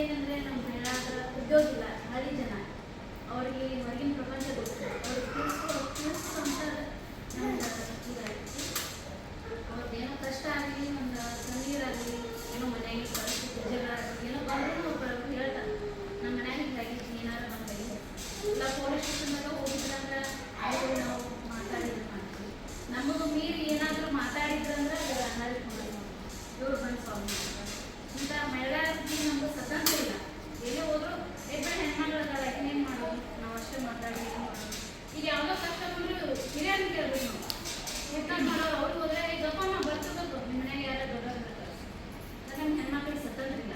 ಏನಂದರೆ ನಮ್ಮ ಹಳ್ಳ್ಯಾಗ ಉದ್ಯೋಗ ಇಲ್ಲ, ಹಳ್ಳಿ ಜನ ಅವ್ರಿಗೆ ಹೊರಗಿನ ಪ್ರಪಂಚ ಗೊತ್ತಿಲ್ಲ, ಅವ್ರಿಗೆ ತಿಳಿಸುವಂಥ ನಮ್ಗೆ ಇದಾಗಿತ್ತು. ಅವ್ರದ್ದೇನೋ ಕಷ್ಟ ಆಗಲಿ, ಒಂದು ಕಣ್ಣೀರಾಗಲಿ, ಏನೋ ಮನೆಯಾಗಿ ಪರಿಸ್ಥಿತಿ ಜಗಳ ಆಗಲಿ, ಏನೋ ಬಂದರೂ ಒಬ್ಬರು ಹೇಳ್ತಾರೆ ನಮ್ಮ ಮನ್ಯಾಗ ಹಿಂಗಾಗಿತ್ತು, ಏನಾರು ನಮ್ಮ ಕೈ ಇಲ್ಲ ಪೊಲೀಸ್ ಸ್ಟೇಷನ್ದಾಗ ಹೋಗಿದ್ರಂದ್ರೆ ಅವರು ನಾವು ಮಾತಾಡಿದ್ರು ಮಾಡ್ತೀವಿ. ನಮಗೂ ಮೀರಿ ಏನಾದರೂ ಮಾತಾಡಿದ್ರಂದ್ರೆ ಅದು ಅನಾಲಿಕ್ ಮಾಡೋದು ಇವ್ರು ಬಂದು ಸಾಲ್ವ್ ಮಾಡ್ತಾರೆ. ಇಂಥ ಮಹಿಳೆಯರಿಗೆ ನಮ್ಗೆ ಸ್ವತಂತ್ರ ಇಲ್ಲ. ಎಲ್ಲೇ ಹೋದ್ರು ಇಬ್ಬರು ಹೆಣ್ಮಕ್ಳದಾರ ಏನೇನು ಮಾಡೋದು, ನಾವು ಅಷ್ಟೇ ಮಾತಾಡಿ ಏನು ಮಾಡೋದು. ಈಗ ಯಾವುದೋ ಕಷ್ಟ ಬಂದರೂ ಹಿರಿಯರು ಕೇಳ್ಬೇಕು ನಾವು ಊಟ ಮಾಡೋರು. ಅವ್ರಿಗೆ ಹೋದ್ರೆ ಈಗ ಗಪ್ಪಮ್ಮ ಬರ್ತಬೇಕು, ನಿಮ್ಮ ಮನೆಯಾಗ ಯಾರು ದೊಡ್ಡವ್ರು ಇರ್ತಾರೆ. ನಮ್ಮ ಹೆಣ್ಮಕ್ಳಿಗೆ ಸ್ವತಂತ್ರ ಇಲ್ಲ.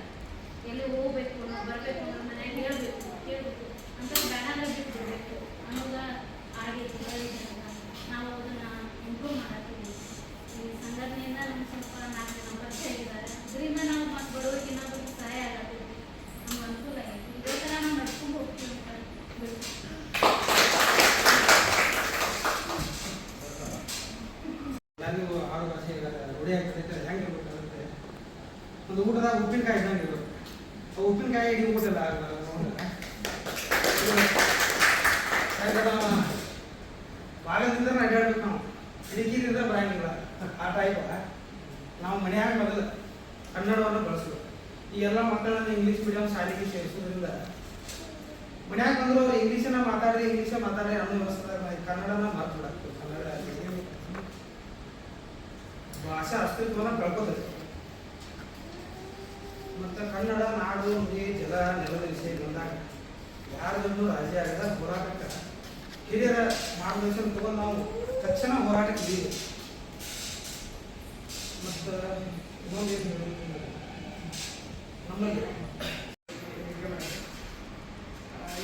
ಎಲ್ಲಿ ಹೋಗ್ಬೇಕು, ನಾವು ಬರಬೇಕು, ನಮ್ಮ ಮನೆಯಾಗ ಹೇಳ್ಬೇಕು, ಕೇಳಬೇಕು ಅಂತ ಬ್ಯಾನಾಗ ಬಿಟ್ಟು ಬಿಡಬೇಕು ಅನ್ನೋದು ಆಗೈತಿ. ನಾವು ಅದನ್ನು ಇಂಪ್ರೂವ್ ಮಾಡತ್ತೀವಿ. ಈ ಸಂಘಟನೆಯಿಂದ ನಮ್ಗೆ ಸ್ವಲ್ಪ 4 ಜನ ಪರಿಚಯ ಆಗಿದ್ದಾರೆ. ಇದರಿಂದ ನಾವು ಮತ್ತು ಬಡವರಿಗೆ ಏನಾದರೂ ಸಹಾಯ ಆಗತ್ತೈತಿ, ನಮ್ಗೆ ಅನುಕೂಲ ಆಗೈತಿ. ಇದೇ ಥರ ನಾವು ನಡ್ಕೊಂಡು ಹೋಗ್ತೀವಿ ಅಂತ ಎಲ್ಲರಿಗೂ 6 ಭಾಷೆ ರೂಢಿ ಆಗ್ತೈತೆ. ಹೆಂಗೆ ಇರ್ಬೇಕಾಗುತ್ತೆ, ಒಂದು ಊಟದಾಗ ಉಪ್ಪಿನಕಾಯಿ ಇದ್ದಂಗೆ ಇರುತ್ತೆ. ಉಪ್ಪಿನಕಾಯಿ ನೀವು ಊಟಲ್ಲ ಭಾಗದಿಂದ ಅಡ್ಡಾಡ್ಬೇಕು, ನಾವು ಕಿಟಕಿದಿಂದ ಬರಂಗಿಲ್ಲ. ಆ ಟೈಪ್ ನಾವು ಮನೆಯಾಗ ಮೊದಲು ಕನ್ನಡವನ್ನು ಬಳಸಬೇಕು. ಈ ಎಲ್ಲ ಮಕ್ಕಳನ್ನು ಇಂಗ್ಲೀಷ್ ಮೀಡಿಯಂ ಶಾಲೆಗೆ ಸೇರಿಸೋದ್ರಿಂದ ಮನ್ಯಾಗ ಬಂದರೂ ಅವ್ರು ಇಂಗ್ಲೀಷನ್ನ ಮಾತಾಡಿ ಅನ್ನೋ ವ್ಯವಸ್ಥೆ ಕನ್ನಡನ ಮಾತಾಡಬೇಕು. ಕನ್ನಡ ಭಾಷಾ ಅಸ್ತಿತ್ವನ ಕಳ್ಕೋತೈತೆ. ಮತ್ತು ಕನ್ನಡ ನಾಡು ನುಡಿ ಜಲ ನೆಲದ ವಿಷಯ ಬಂದಾಗ ಯಾರದನ್ನು ರಾಜ್ಯ ಆಗದ ಹೋರಾಟಕ್ಕೆ ಹಿರಿಯರ ಮಾರ್ಗದರ್ಶನ ತಗೊಂಡು ನಾವು ತಕ್ಷಣ ಹೋರಾಟಕ್ಕೆ ಇದ್ದೀವಿ. ಮತ್ತು ಇನ್ನೊಂದು ನಮ್ಮಲ್ಲಿ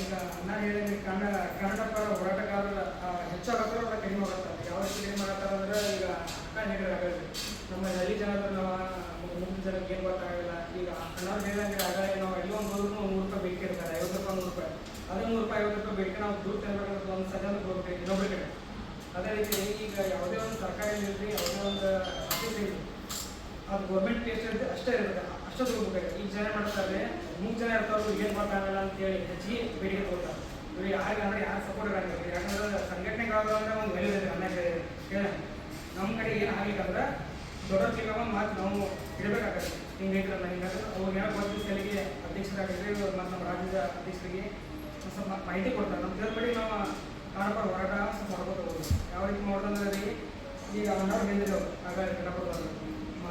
ಈಗ ನಾನು ಹೇಳಿದ್ರೆ ಕನ್ನಡ ಪರ ಹೋರಾಟಗಾರರ ಹೆಚ್ಚಾಗತ್ತಾರ ಅವ್ರ ಕಡಿಮೆ ಆಗತ್ತಾರೆ. ಯಾವ ರೀತಿ ಕಡಿಮೆ ಆಗತ್ತಾರ ಅಂದ್ರೆ ಈಗ ಅಕ್ಕ ಹೇಳಿದ್ರೆ ನಮ್ಮ ಹಳ್ಳಿ ಜನರು ಮುಂದಿನ ಜನಕ್ಕೆ ಏನು ಗೊತ್ತಾಗಲ್ಲ. ಈಗ ಅಣ್ಣವ್ರು ಹೇಳಿದಂಗೆ ಆಗ ನಾವು ಎಲ್ಲೋ ಒಂದು ಹೋದ್ರು ₹100 ಬೇಕಿರ್ತಾರೆ, 50 ರೂಪಾಯಿ ₹100. ಅದೇ ₹100 50 ರೂಪಾಯಿ ಬೇಕೆ ನಾವು ದುಡ್ಡು ತಿನ್ಬೇಕಂದ್ರೆ ಒಂದು ಸಜಾನ ಹೋಗ್ಬೇಕು ಇನ್ನೊಬ್ಬರ ಕಡೆ. ಅದೇ ರೀತಿ ಈಗ ಯಾವುದೇ ಒಂದು ಸರ್ಕಾರಿ ಇರಲಿ, ಯಾವುದೇ ಒಂದು ಆಫೀಸ್ ಇರಲಿ, ಅದು ಗೌರ್ಮೆಂಟ್ ಟೇಸ್ಟ್ ಇರುತ್ತೆ ಅಷ್ಟೇ ಇರುತ್ತೆ, ಅಷ್ಟೇ ತಗೋಬೇಕು. ಈಗ ಜನ ಮಾಡ್ತಾರೆ 3 ಜನ ಇರ್ತಾವ್ರು ಏನು ಗೊತ್ತಾಗಲ್ಲ ಅಂತೇಳಿ ಹೆಚ್ಚಿಗೆ ಬೇಡಿಕೆ ತಗೋತಾರೆ. ಇವ್ರು ಯಾರಿಗಂದ್ರೆ ಯಾರು ಸಪೋರ್ಟ್ ಆಗಲ್ಲ. ಯಾಕಂದ್ರೆ ಸಂಘಟನೆಗಳಂದ್ರೆ ಒಂದು ವ್ಯಾಲ್ಯೂ ಇದೆ. ಅನ್ನ ಹೇಳ ನಮ್ಮ ಕಡೆ ಏನು ಆಗ್ಲಿಕ್ಕಂದ್ರೆ ದೊಡ್ಡ ಒಂದು ಮಾತು ನಾವು ಇಡಬೇಕಾಗತ್ತೆ. ಹಿಂಗೆ ಐತ್ರಲ್ಲ, ಹಿಂಗಾದ್ರೆ ಅವ್ರಿಗೆ ಏನೋ ಗೊತ್ತಿದ್ದ ಸಲಿಗೆ ಅಧ್ಯಕ್ಷರಾಗಿದ್ರೆ ಮತ್ತು ನಮ್ಮ ರಾಜ್ಯದ ಅಧ್ಯಕ್ಷರಿಗೆ ಸ್ವಲ್ಪ ಮಾಹಿತಿ ಕೊಡ್ತಾರೆ. ನಮ್ಮ ತಿಳ್ಪಡಿ ನಾವು ಕನ್ನಡ ಹೋರಾಟ ಸ್ವಲ್ಪ ಮಾಡ್ಕೋತ ಹೋಗೋದು. ಯಾವ ರೀತಿ ಮಾಡೋದಂದ್ರೆ ರೀ, ಈಗ ಅಣ್ಣವ್ರು ಹೇಳಿದ್ರು ಆಗ ಕನ್ನಡಪುರದಲ್ಲಿ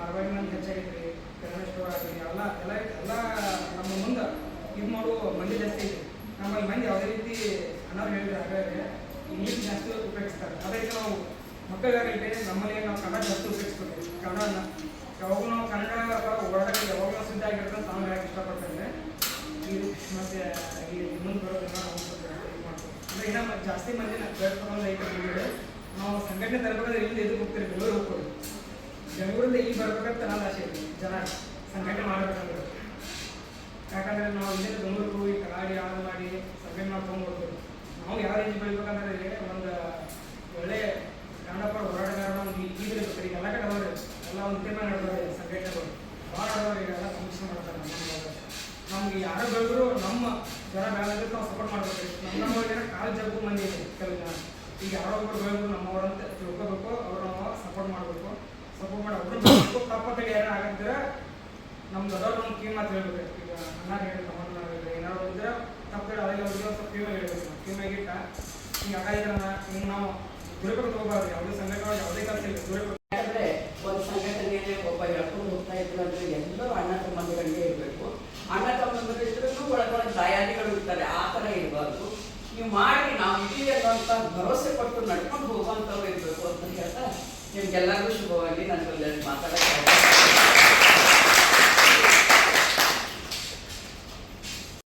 ಅರವಾಗಿ ಮಂದಿ ಹೆಚ್ಚಾಗೈತ್ರಿ, ಕನ್ನಡ ಸ್ಟೋರ್ ಆಗಲಿ ಎಲ್ಲ ನಮ್ಮ ಮುಂದೆ ಇದು ಮಾಡುವ ಮಂದಿ ಜಾಸ್ತಿ ಐತಿ. ನಮ್ಮಲ್ಲಿ ಮಂದಿ ಯಾವುದೇ ರೀತಿ ಅಣ್ಣವ್ರು ಹೇಳಿದ್ರೆ ಹಾಗಾಗಿ ಈ ನೀರು ಜಾಸ್ತಿ ಉಪಯೋಗಿಸ್ತಾರೆ. ಅದೇ ರೀತಿ ನಾವು ಮಕ್ಕಳಿಗಾಗೈತೆ ನಮ್ಮಲ್ಲಿ ನಾವು ಕನ್ನಡ ಜಾಸ್ತಿ ಉಪಯೋಗಿಸ್ಬೇಕು. ಕನ್ನಡನ ಯಾವಾಗೂ ನಾವು ಕನ್ನಡ ಹೋರಾಟಕ್ಕೆ ಯಾವಾಗಲೂ ಸಿದ್ಧ ಆಗಿರ್ತದೆ ಅಂತ ನಾವು ಹೇಳಕ್ಕೆ ಇಷ್ಟಪಡ್ತೇನೆ. ಇದು ಮತ್ತು ಈ ಮುಂದೆ ಬರೋದನ್ನ ನಾವು ಮಾಡ್ತೀವಿ. ಅಂದರೆ ಇನ್ನೂ ಜಾಸ್ತಿ ಮಂದಿ ಬೆಳೆಸ್ಕೊಂಡು ಐತೆ. ನಾವು ಸಂಘಟನೆ ತರಬೇಕಾದ್ರೆ ಇಲ್ಲಿಂದ ಎದುರು ಹೋಗ್ತೀರಿ, ಬೆಂಗಳೂರು ಹೋಗ್ಬೋದು. ಬೆಂಗಳೂರಿಂದ ಇಲ್ಲಿ ಬರ್ಬೇಕಂತ ನನ್ನ ಆಸೆ ಇದೆ, ಜನ ಸಂಘಟನೆ ಮಾಡಬೇಕಂದ್ರೆ. ಯಾಕಂದರೆ ನಾವು ಇಲ್ಲಿಂದ ಬೆಂಗಳೂರಿಗೆ ಹೋಗಿ ಕಲಾಡಿ ಆಳು ಮಾಡಿ ಸಂಘಟನೆ ಮಾಡ್ಕೊಂಡು ಬರ್ಬೋದು. ನಾವು ಯಾವ ರೀತಿ ಬೆಳಿಬೇಕಂದ್ರೆ ಒಂದು ಒಳ್ಳೆ ಕನ್ನಡ ಪರ ಹೋರಾಟಗಾರನ ಒಂದು ಈಗಿರ್ಬೇಕು. ಈಗ ಎಲ್ಲ ಕಡೆ ಅವರು ಎಲ್ಲ ಒಂದು ಟೀಮ ನಡೆದವ್ರೆ, ಸಂಘಟನೆಗಳು ಭಾಳ ಆಡೋರು, ಈಗ ಎಲ್ಲ ಕಾಂಪಿಟೇಷನ್ ಮಾಡ್ತಾರೆ. ನಮ್ಗೆ ಯಾರು ಬೆಳೆದ್ರು ನಮ್ಮ ಜನ ಬೆಳೆದ್ರೆ ನಾವು ಸಪೋರ್ಟ್ ಮಾಡ್ಬೇಕು. ನಮ್ಮವ್ರಿಗೆ ಕಾಲು ಜಗ್ಗು ಮಂದಿ ಇದೆ ಕೆಲವು ಜನ. ಈಗ ಯಾರೊಬ್ಬರು ಬೆಳೆದ್ರು ನಮ್ಮವ್ರಂತ ತಿಳ್ಕೊಬೇಕು, ಅವ್ರು ನಾವು ಸಪೋರ್ಟ್ ಮಾಡಬೇಕು. ಸಪೋರ್ಟ್ ಮಾಡಿ ಅವ್ರು ಬೆಳಬೇಕು. ತಪ್ಪತ್ತಾಗ ಯಾರು ಆಗಂದ್ರೆ ನಮ್ಮ ದೊಡ್ಡವ್ರು ಒಂದು ಕೀ ಮಾತು ಹೇಳ್ಬೇಕು. ಈಗ ಅಣ್ಣ ಹೇಳಿ ತಮ್ಮಣ್ಣ ಹೇಳಿದ್ರೆ ಏನಾದ್ರು ಇದ್ರೆ ತಪ್ಪು ಅದೇ ಅವ್ರಿಗೆ ಸ್ವಲ್ಪ ಕೀಮಾಗಿ ಹೇಳ್ಬೇಕು. ಕೀಮಾಗಿಟ್ಟ ಹಿಂಗೆ ಆಗಾಯ್ತಾನ ಹಿಂಗೆ ನಾವು ದುರ್ಬೇಕು ತಗೋಬಾರ್ದು. ಯಾವುದೇ ಸಂಘಟನೆ ಯಾವುದೇ ಕೆಲಸ ಇಲ್ಲ, ದುರ್ಬೇಕು. ಯಾಕಂದರೆ ಒಂದು ಸಂಘಟನೆಯಲ್ಲಿ ಒಬ್ಬ ಹೇಳ್ಕೊಂಡು ಹೋಗ್ತಾ ಇದ್ರು ಅಂದರೆ ಎಲ್ಲರೂ ಅಣ್ಣ ತಮ್ಮಂದಿಗಳಿಗೆ ಇರಬೇಕು. ಅಣ್ಣ ತಮ್ಮಂದಿರು ಇದ್ರೂ ಒಳಗೊಳಗೆ ದಾಯಾದಿಗಳು ಇರ್ತಾರೆ, ಆ ಥರ ಇರಬಾರ್ದು. ನೀವು ಮಾಡಿ ನಾವು ಇದ್ದೀವಿ ಅನ್ನೋಂಥ ಭರವಸೆ ಕೊಟ್ಟು ನಡ್ಕೊಂಡು ಹೋಗುವಂಥವ್ರು ಇರಬೇಕು ಅಂತ ಹೇಳ್ತಾ ನಿಮ್ಗೆಲ್ಲರಿಗೂ ಶುಭವಾಗಿ ನನಗೆ ಒಂದೆರಡು ಮಾತಾಡೋಕ್ಕೆ